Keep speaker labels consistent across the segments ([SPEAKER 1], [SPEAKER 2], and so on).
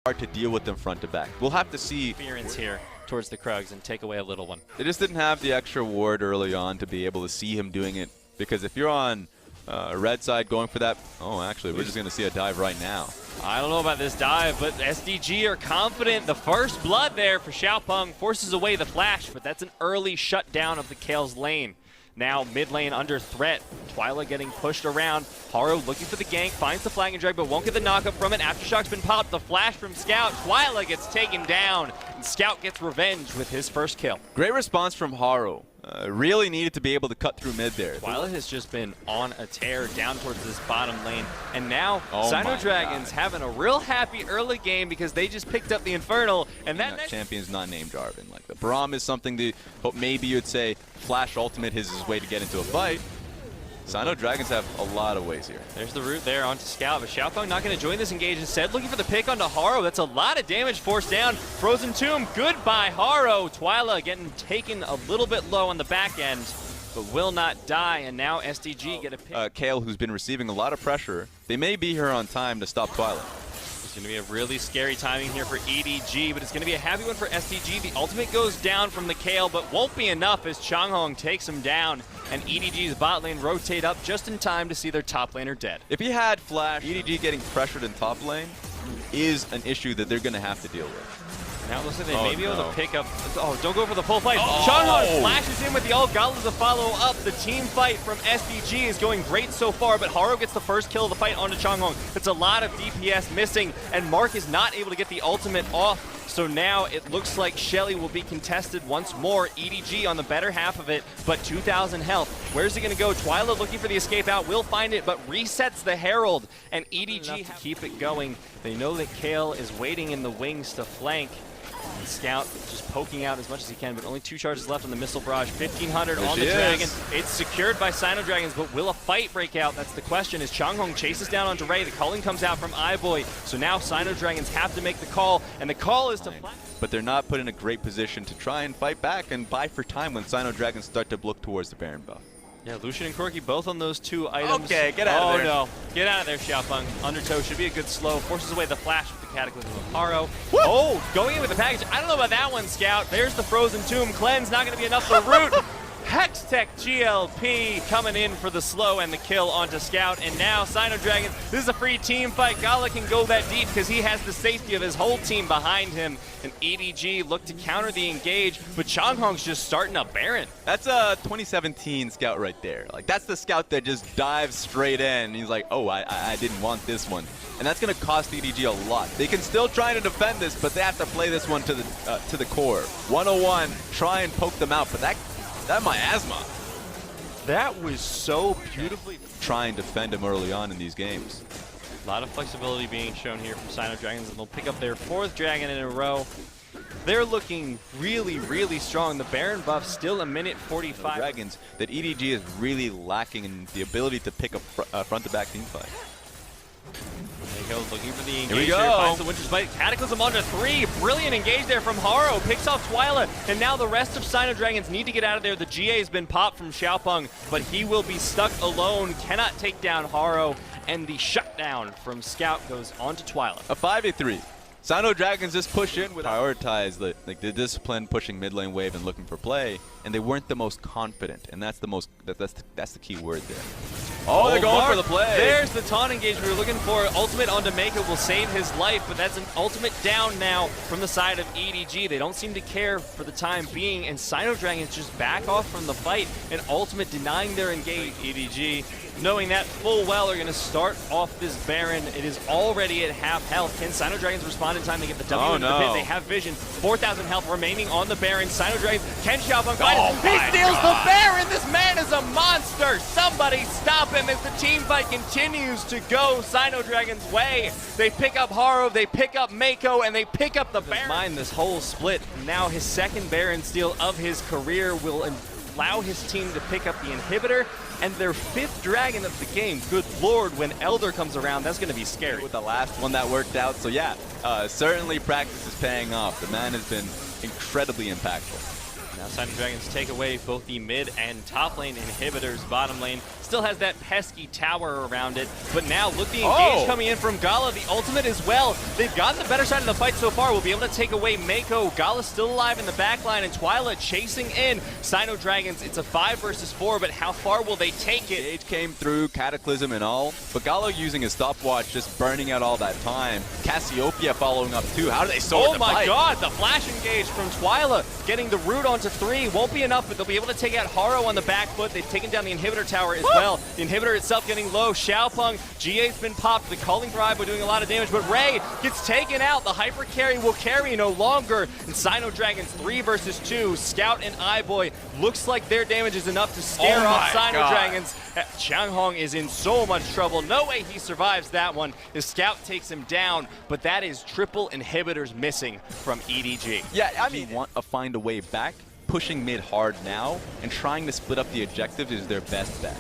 [SPEAKER 1] hard to deal with them front to back. We'll have to see.
[SPEAKER 2] Interference here towards the Krugs and take away a little one.
[SPEAKER 1] They just didn't have the extra ward early on to be able to see him doing it, because if you're on red side going for that, oh, actually, we're just going to see a dive right now.
[SPEAKER 2] I don't know about this dive, but SDG are confident. The first blood there for Xiaopeng forces away the flash, but that's an early shutdown of the Kale's lane. Now mid lane under threat. Twyla getting pushed around. Haro looking for the gank, finds the flag and drag, but won't get the knockup from it. Aftershock's been popped. The flash from Scout. Twyla gets taken down, and Scout gets revenge with his first kill.
[SPEAKER 1] Great response from Haro. Really needed to be able to cut through mid there.
[SPEAKER 2] Twyla has just been on a tear down towards this bottom lane, and now SinoDragon's having a real happy early game because they just picked up the Infernal, and that
[SPEAKER 1] champion's not named Jarvan. Like, the Braum is something to hope maybe you'd say Flash Ultimate is his way to get into a fight. SinoDragons have a lot of ways here.
[SPEAKER 2] There's the route there onto Scout, but Xiaopeng not going to join this engage. Instead, looking for the pick onto Haro. That's a lot of damage forced down. Frozen Tomb, goodbye Haro. Twyla getting taken a little bit low on the back end, but will not die, and now SDG get a pick.
[SPEAKER 1] Kale, who's been receiving a lot of pressure, they may be here on time to stop Twyla.
[SPEAKER 2] It's going to be a really scary timing here for EDG, but it's going to be a happy one for SDG. The ultimate goes down from the Kale, but won't be enough as Changhong takes him down, and EDG's bot lane rotate up just in time to see their top laner dead.
[SPEAKER 1] If he had Flash, EDG getting pressured in top lane is an issue that they're going to have to deal with.
[SPEAKER 2] Now it looks like they may be able to pick up. Oh, don't go for the full fight. Changhong flashes in with the ult. Gala to follow up. The team fight from SDG is going great so far, but Haro gets the first kill of the fight onto Changhong. It's a lot of DPS missing, and Mark is not able to get the ultimate off. So now it looks like Shelly will be contested once more. EDG on the better half of it, but 2,000 health. Where's he going to go? Twyla looking for the escape out, will find it, but resets the Herald, and EDG to keep it going. They know that Kale is waiting in the wings to flank. And Scout just poking out as much as he can, but only 2 charges left on the Missile Barrage. 1,500 on the Dragon. It's secured by SinoDragons, but will a fight break out? That's the question, as Changhong chases down onto Ray. The calling comes out from iBoy, so now SinoDragons have to make the call, and the call is to...
[SPEAKER 1] But they're not put in a great position to try and fight back and buy for time when SinoDragons start to look towards the Baron buff.
[SPEAKER 2] Yeah, Lucian and Corki both on those 2 items.
[SPEAKER 1] Okay, get out of there.
[SPEAKER 2] Oh no, get out of there, Xiaopeng. Undertow should be a good slow. Forces away the flash with the Cataclysm of Haro.
[SPEAKER 1] Woo!
[SPEAKER 2] Oh, going in with the package. I don't know about that one, Scout. There's the Frozen Tomb. Cleanse, not going to be enough for root. Hextech GLP coming in for the slow and the kill onto Scout. And now SinoDragons, this is a free team fight. Gala can go that deep because he has the safety of his whole team behind him. And EDG look to counter the engage, but Changhong's just starting a Baron.
[SPEAKER 1] That's a 2017 Scout right there. Like, that's the Scout that just dives straight in. And he's like, oh, I didn't want this one. And that's going to cost EDG a lot. They can still try to defend this, but they have to play this one to the core. 101, try and poke them out, but that miasma.
[SPEAKER 2] That was so beautifully.
[SPEAKER 1] Try and defend him early on in these games.
[SPEAKER 2] A lot of flexibility being shown here from SinoDragons, and they'll pick up their 4th Dragon in a row. They're looking really, really strong. The Baron buff still a minute 45.
[SPEAKER 1] Dragons that EDG is really lacking in the ability to pick up front-to-back team fight.
[SPEAKER 2] There he goes, looking for the engage.
[SPEAKER 1] Here we go.
[SPEAKER 2] Finds the Winter's Bite. Cataclysm onto 3. Brilliant engage there from Haro. Picks off Twyla. And now the rest of SinoDragons need to get out of there. The GA has been popped from Xiaopeng, but he will be stuck alone. Cannot take down Haro. And the shutdown from Scout goes onto Twyla.
[SPEAKER 1] A 5v3. SinoDragons just push in with prioritize the discipline, pushing mid lane wave and looking for play, and they weren't the most confident, and that's the key word there. Oh, they're going for the play.
[SPEAKER 2] There's the taunt engage we were looking for. Ultimate onto Mako will save his life, but that's an ultimate down now from the side of EDG. They don't seem to care for the time being, and SinoDragons just back off from the fight, and ultimate denying their engage. EDG, knowing that full well, are going to start off this Baron. It is already at half health. Can SinoDragons respond in time to get the W into the pit? They have vision. 4,000 health remaining on the Baron. SinoDragons, can Xiaopeng find it? He steals the Baron! This man is a monster! Somebody stop him as the team fight continues to go SinoDragons' way. They pick up Haro, they pick up Mako, and they pick up the Baron. Mind this whole split. Now his 2nd Baron steal of his career will allow his team to pick up the inhibitor and their 5th Dragon of the game. Good lord, when Elder comes around, that's going to be scary.
[SPEAKER 1] With the last one that worked out, so yeah, certainly practice is paying off. The man has been incredibly impactful.
[SPEAKER 2] Now SinoDragons take away both the mid and top lane inhibitors. Bottom lane still has that pesky tower around it. But now look the engage coming in from Gala. The ultimate as well. They've gotten the better side of the fight so far. We'll be able to take away Mako. Gala's still alive in the backline, and Twyla chasing in. SinoDragons, it's a 5 versus 4, but how far will they take it?
[SPEAKER 1] Engage came through, Cataclysm and all, but Gala using his stopwatch, just burning out all that time. Cassiopeia following up too. How do they sword the
[SPEAKER 2] my
[SPEAKER 1] fight?
[SPEAKER 2] God, the flash engage from Twyla, getting the root onto 3. Won't be enough, but they'll be able to take out Haro on the back foot. They've taken down the inhibitor tower as well. The inhibitor itself getting low. Xiaopeng, GA's been popped. The calling drive by doing a lot of damage, but Ray gets taken out. The hyper carry will carry no longer. And SinoDragons 3 versus 2. Scout and iBoy looks like their damage is enough to scare off SinoDragons. Changhong is in so much trouble. No way he survives that one. His Scout takes him down, but that is triple inhibitors missing from EDG.
[SPEAKER 1] Yeah, I mean, want to find a way back. Pushing mid hard now and trying to split up the objectives is their best bet.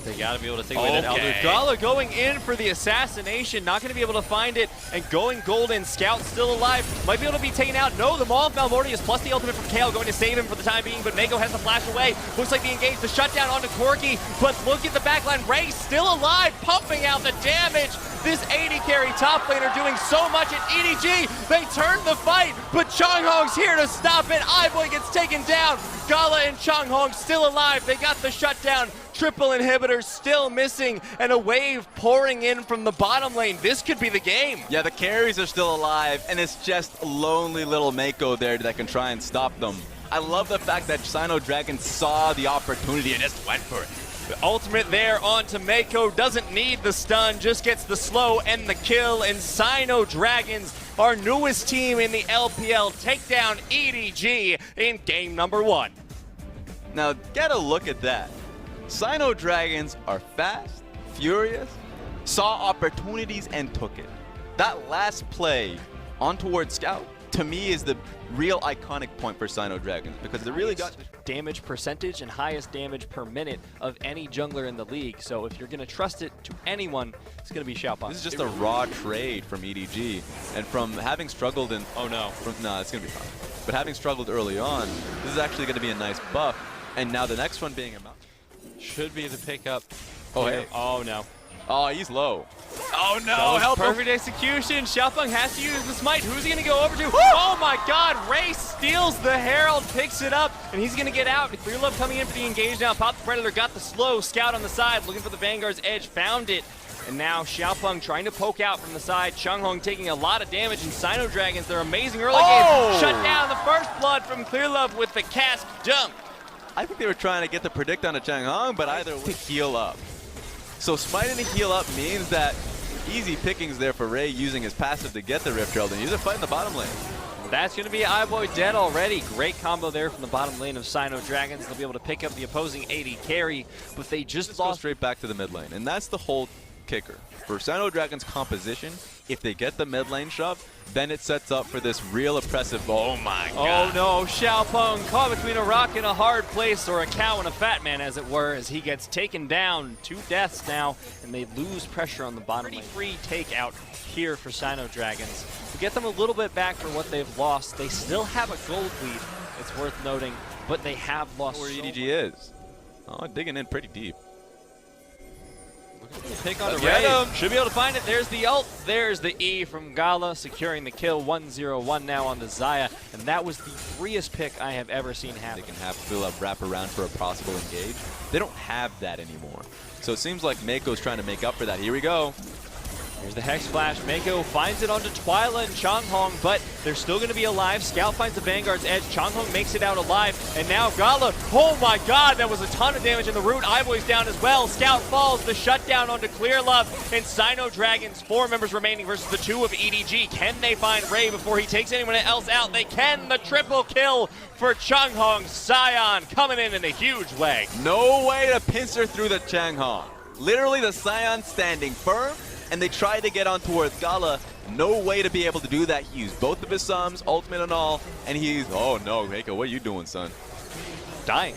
[SPEAKER 2] They gotta be able to take away that Elder. Gala going in for the assassination, not gonna be able to find it, and going golden. Scout still alive, might be able to be taken out. No, the Maul of Malmortius plus the ultimate from Kale going to save him for the time being, but Mako has the flash away. Looks like the engage, the shutdown onto Corki, but look at the backline. Ray still alive, pumping out the damage. This AD carry top laner doing so much at EDG. They turn the fight, but Changhong's here to stop it. iBoy gets taken down. Gala and Changhong still alive. They got the shutdown. Triple inhibitors still missing, and a wave pouring in from the bottom lane. This could be the game.
[SPEAKER 1] Yeah, the carries are still alive, and it's just lonely little Mako there that can try and stop them. I love the fact that SinoDragon saw the opportunity and just went for it.
[SPEAKER 2] The ultimate there onto Mako, doesn't need the stun, just gets the slow and the kill, and SinoDragons, our newest team in the LPL, take down EDG in game number 1.
[SPEAKER 1] Now, get a look at that. SinoDragons are fast, furious, saw opportunities and took it. That last play on towards Scout, to me, is the real iconic point for SinoDragons, because they really got
[SPEAKER 2] damage percentage and highest damage per minute of any jungler in the league. So if you're going to trust it to anyone, it's going to be Xiaopeng.
[SPEAKER 1] This is just a raw trade from EDG, and from having struggled in it's going to be fine. But having struggled early on, this is actually going to be a nice buff, and now the next one being a mount.
[SPEAKER 2] Should be the pickup.
[SPEAKER 1] Oh, hey.
[SPEAKER 2] Oh, no.
[SPEAKER 1] Oh, he's low. Oh, no. Help him.
[SPEAKER 2] Perfect execution. Xiaopeng has to use the smite. Who's he going to go over to? Oh, my God. Ray steals the Herald, picks it up, and he's going to get out. Clearlove coming in for the engage now. Pop the Predator, got the slow. Scout on the side, looking for the Vanguard's edge, found it. And now Xiaopeng trying to poke out from the side. Changhong taking a lot of damage, and SinoDragons, their amazing early game. Shut down the first blood from Clearlove with the cast jump.
[SPEAKER 1] I think they were trying to get the predict on a Changhong, but either way, heal up. So smiting to heal up means that easy pickings there for Ray using his passive to get the Rift Herald, and he's a fight in the bottom lane.
[SPEAKER 2] That's going to be iBoy dead already. Great combo there from the bottom lane of SinoDragons. They'll be able to pick up the opposing AD carry, but they just lost.
[SPEAKER 1] Go straight back to the mid lane, and that's the whole kicker. For SinoDragon's composition, if they get the mid lane shove, then it sets up for this real oppressive. Oh my God.
[SPEAKER 2] Oh no, Xiaopeng caught between a rock and a hard place, or a cow and a fat man, as it were, as he gets taken down. 2 deaths now, and they lose pressure on the bottom lane. Free takeout here for SinoDragons. To get them a little bit back for what they've lost, they still have a gold lead, it's worth noting, but they have lost.
[SPEAKER 1] Where EDG is. Oh, digging in pretty deep.
[SPEAKER 2] Pick on Ray. Should be able to find it. There's the ult. There's the E from Gala, securing the kill. 1-0-1 now on the Xayah, and that was the freest pick I have ever seen happen.
[SPEAKER 1] They can have Philip wrap around for a possible engage. They don't have that anymore. So it seems like Mako's trying to make up for that. Here we go.
[SPEAKER 2] Here's the Hex Flash. Mako finds it onto Twyla and Changhong, but they're still going to be alive. Scout finds the Vanguard's edge. Changhong makes it out alive, and now Gala. Oh my God, that was a ton of damage in the root. iBoy's down as well. Scout falls. The shutdown onto Clearlove, and SinoDragons, 4 members remaining versus the 2 of EDG. Can they find Ray before he takes anyone else out? They can. The triple kill for Changhong. Sion coming in a huge way.
[SPEAKER 1] No way to pincer through the Changhong. Literally the Sion standing firm, and they tried to get on towards Gala. No way to be able to do that. He used both of his sums, ultimate and all, and he's, oh no, Mako, what are you doing, son?
[SPEAKER 2] Dying.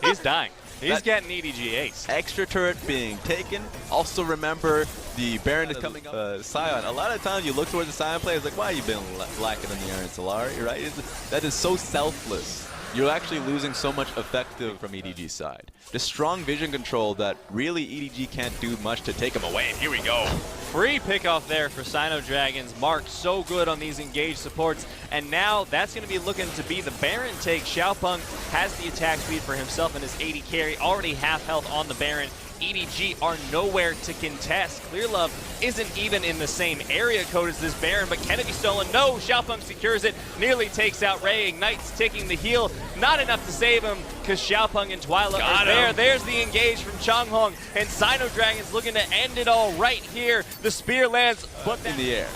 [SPEAKER 2] He's dying. He's getting EDG ace.
[SPEAKER 1] Extra turret being taken. Also remember, the Baron is coming up. Sion, a lot of times you look towards the Sion player, it's like, why have you been lacking in the Iron Solari, right? That is so selfless you're actually losing so much effective from EDG's side. Just strong vision control that really EDG can't do much to take him away. Here we go.
[SPEAKER 2] Free pickoff there for SinoDragon's. Mark so good on these engaged supports, and now that's going to be looking to be the Baron take. Xiaopeng has the attack speed for himself and his AD carry, already half health on the Baron. EDG are nowhere to contest. Clearlove isn't even in the same area code as this Baron, but can it be stolen? No, Xiaopeng secures it, nearly takes out Ray, ignites, taking the heal. Not enough to save him, because Xiaopeng and Twyla are there. There's the engage from Changhong, and SinoDragon's looking to end it all right here. The spear lands, but
[SPEAKER 1] in the air.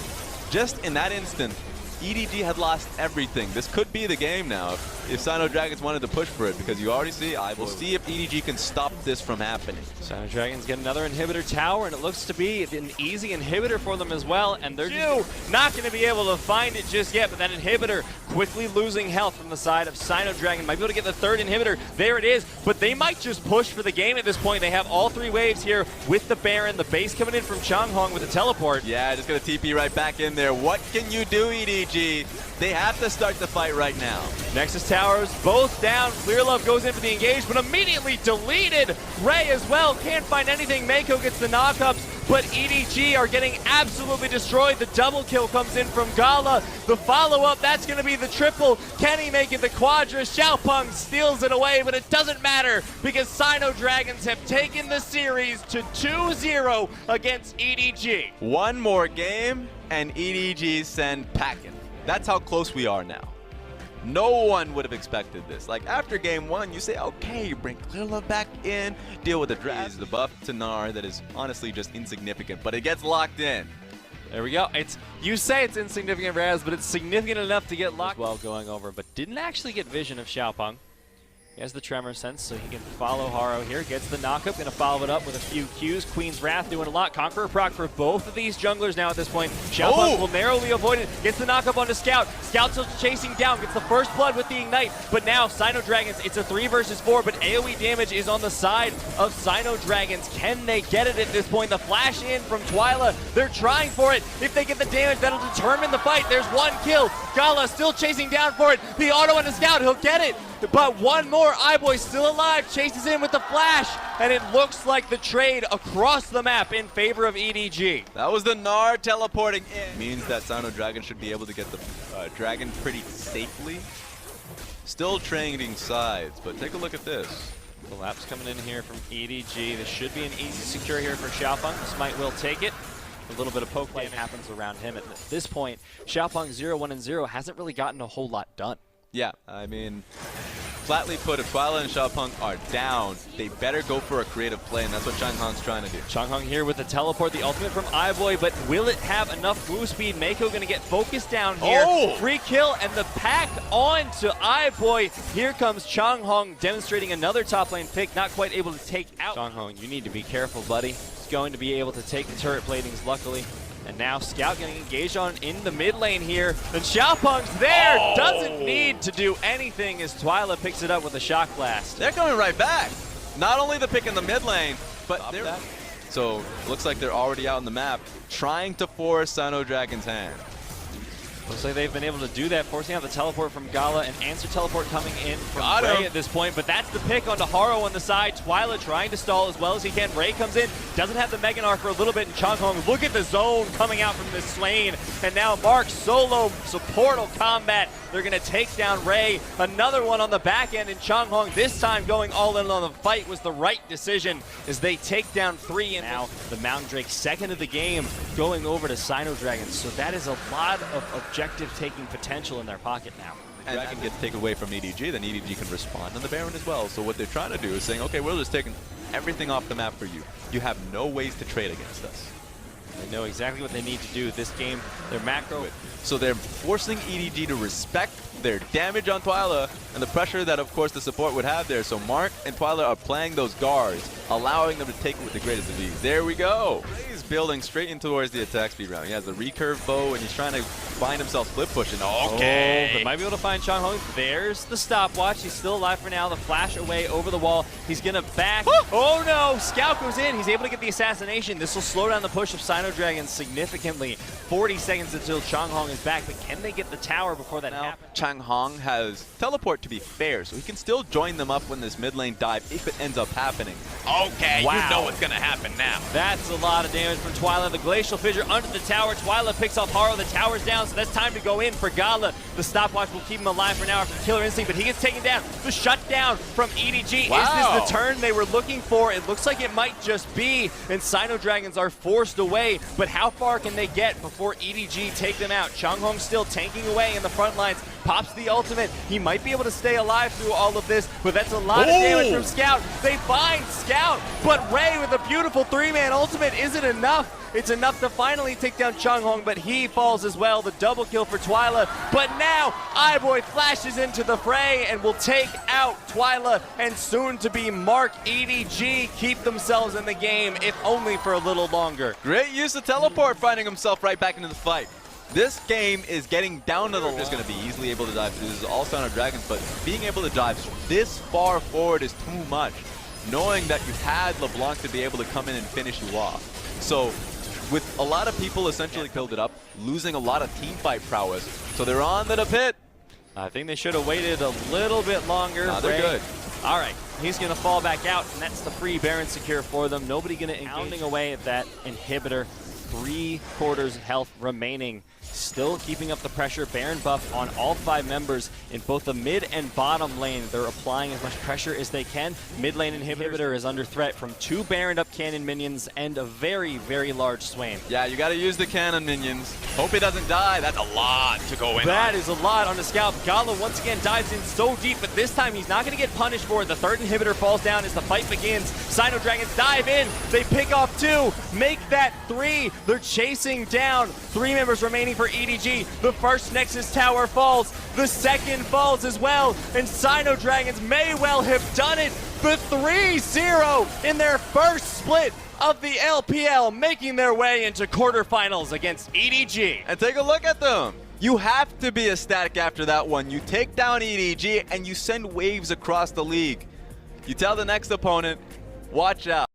[SPEAKER 1] Just in that instant, EDG had lost everything. This could be the game now if SinoDragons wanted to push for it, because you already see, we'll see if EDG can stop this from happening.
[SPEAKER 2] SinoDragons get another inhibitor tower, and it looks to be an easy inhibitor for them as well, and they're just not going to be able to find it just yet, but that inhibitor quickly losing health from the side of SinoDragon. Might be able to get the third inhibitor. There it is, but they might just push for the game at this point. They have all three waves here with the Baron, the base coming in from Changhong with a teleport.
[SPEAKER 1] Yeah, just going to TP right back in there. What can you do, EDG? They have to start the fight right now.
[SPEAKER 2] Nexus towers both down. Clearlove goes in for the engage, but immediately deleted. Ray as well can't find anything. Mako gets the knockups, but EDG are getting absolutely destroyed. The double kill comes in from Gala. The follow-up, that's going to be the triple. Can he make it the quadra? Xiaopeng steals it away, but it doesn't matter because SinoDragons have taken the series to 2-0 against EDG.
[SPEAKER 1] One more game, and EDG send packing. That's how close we are now. No one would have expected this. Like, after game one, you say, okay, you bring Clearlove back in, deal with the draft. The buff to Gnar that is honestly just insignificant, but it gets locked in.
[SPEAKER 2] There we go. You say it's insignificant, Raz, but it's significant enough to get locked. Well, going over, but didn't actually get vision of Xiaopeng. He has the tremor sense, so he can follow Haro here. Gets the knockup, gonna follow it up with a few Qs. Queen's Wrath doing a lot. Conqueror proc for both of these junglers now at this point. Xiaopeng will narrowly avoid it. Gets the knockup onto Scout. Scout still chasing down. Gets the first blood with the ignite. But now SinoDragons, it's a 3 versus 4, but AoE damage is on the side of SinoDragons. Can they get it at this point? The flash in from Twyla. They're trying for it. If they get the damage, that'll determine the fight. There's one kill. Gala still chasing down for it. The auto on the Scout. He'll get it. But one more, iBoy still alive, chases in with the flash, and it looks like the trade across the map in favor of EDG.
[SPEAKER 1] That was the Gnar teleporting in. Means that SinoDragon should be able to get the dragon pretty safely. Still trading sides, but take a look at this.
[SPEAKER 2] Collapse coming in here from EDG. This should be an easy secure here for Xiaopeng. This might will take it. A little bit of poke play happens around him. At this point, Xiaopeng 0-1-0 hasn't really gotten a whole lot done.
[SPEAKER 1] Yeah, I mean, flatly put, if Twyla and Xiaopeng are down, they better go for a creative play, and that's what Changhong's trying to do.
[SPEAKER 2] Changhong here with the teleport, the ultimate from iBoy, but will it have enough move speed? Mako gonna get focused down here. Free kill, and the pack on to iBoy. Here comes Changhong demonstrating another top lane pick, not quite able to take out. Changhong, you need to be careful, buddy. He's going to be able to take the turret platings, luckily. And now Scout getting engaged on in the mid lane here. Then Xiaopeng's there, doesn't need to do anything as Twyla picks it up with a shock blast.
[SPEAKER 1] They're coming right back. Not only the pick in the mid lane, but they're... So, looks like they're already out on the map, trying to force SinoDragon's hand.
[SPEAKER 2] Looks like they've been able to do that, forcing out the teleport from Gala, and answer teleport coming in from Ray at this point, but that's the pick onto Haro on the side. Twyla trying to stall as well as he can. Ray comes in, doesn't have the Meganar for a little bit, and Changhong, look at the zone coming out from this lane, and now Mark solo supportal combat. They're gonna take down Ray. Another one on the back end, and Changhong this time going all in on the fight was the right decision as they take down 3, and now the Mountain Drake second of the game going over to SinoDragon. So that is a lot of objective-taking potential in their pocket now.
[SPEAKER 1] And Dragon gets taken away from EDG, then EDG can respond on the Baron as well. So what they're trying to do is saying, okay, we're just taking everything off the map for you. You have no ways to trade against us.
[SPEAKER 2] They know exactly what they need to do this game. Their macro.
[SPEAKER 1] So they're forcing EDG to respect their damage on Twyla and the pressure that, of course, the support would have there. So Mark and Twyla are playing those guards, allowing them to take it with the greatest of ease. There we go. He's building straight in towards the attack speed round. He has the recurve bow, and he's trying to find himself split pushing. Okay.
[SPEAKER 2] But might be able to find Changhong. There's the stopwatch. He's still alive for now. The flash away over the wall. He's going to back. Oh, no. Scout goes in. He's able to get the assassination. This will slow down the push of SinoDragon significantly. 40 seconds until Changhong is back, but can they get the tower before that happens?
[SPEAKER 1] Chang Hong has teleport to be fair, so he can still join them up when this mid lane dive if it ends up happening.
[SPEAKER 3] Okay,
[SPEAKER 2] Wow.
[SPEAKER 3] you know what's gonna happen now.
[SPEAKER 2] That's a lot of damage from Twyla. The Glacial Fissure under the tower. Twyla picks off Haro. The tower's down, so that's time to go in for Gala. The stopwatch will keep him alive for now after Killer Instinct, but he gets taken down. The shutdown from EDG.
[SPEAKER 1] Wow.
[SPEAKER 2] Is this the turn they were looking for? It looks like it might just be, and SinoDragons are forced away, but how far can they get before EDG take them out? Chang Hong still tanking away in the front lines, pops the ultimate. He might be able to stay alive through all of this, but that's a lot of damage from Scout. They find Scout, but Ray with a beautiful 3-man ultimate isn't enough. It's enough to finally take down Chang Hong, but he falls as well. The double kill for Twyla. But now, iBoy flashes into the fray and will take out Twyla and soon to be Mark EDG keep themselves in the game, if only for a little longer.
[SPEAKER 1] Great use of teleport, finding himself right back into the fight. This game is getting down to the line. Is going to be easily able to dive through. This is all SinoDragons, but being able to dive this far forward is too much, knowing that you had LeBlanc to be able to come in and finish you off. So with a lot of people essentially killed it up, losing a lot of team fight prowess. So they're on to the pit.
[SPEAKER 2] I think they should have waited a little bit longer.
[SPEAKER 1] Nah, they're good.
[SPEAKER 2] All right, he's going to fall back out, and that's the free Baron secure for them. Nobody going to pounding away at that inhibitor. 3/4 health remaining. Still keeping up the pressure. Baron buff on all 5 members in both the mid and bottom lane. They're applying as much pressure as they can. Mid lane inhibitor is under threat from 2 Baron up cannon minions and a very, very large Swain.
[SPEAKER 1] Yeah, you got to use the cannon minions. Hope he doesn't die. That's a lot to go in.
[SPEAKER 2] That is a lot on the Scout. Gala once again dives in so deep, but this time he's not going to get punished for it. The 3rd inhibitor falls down as the fight begins. SinoDragons dive in. They pick off 2. Make that 3. They're chasing down 3 members remaining for EDG. The first Nexus tower falls. The second falls as well. And SinoDragons may well have done it. The 3-0 in their first split of the LPL, making their way into quarterfinals against EDG.
[SPEAKER 1] And take a look at them. You have to be ecstatic after that one. You take down EDG and you send waves across the league. You tell the next opponent, watch out.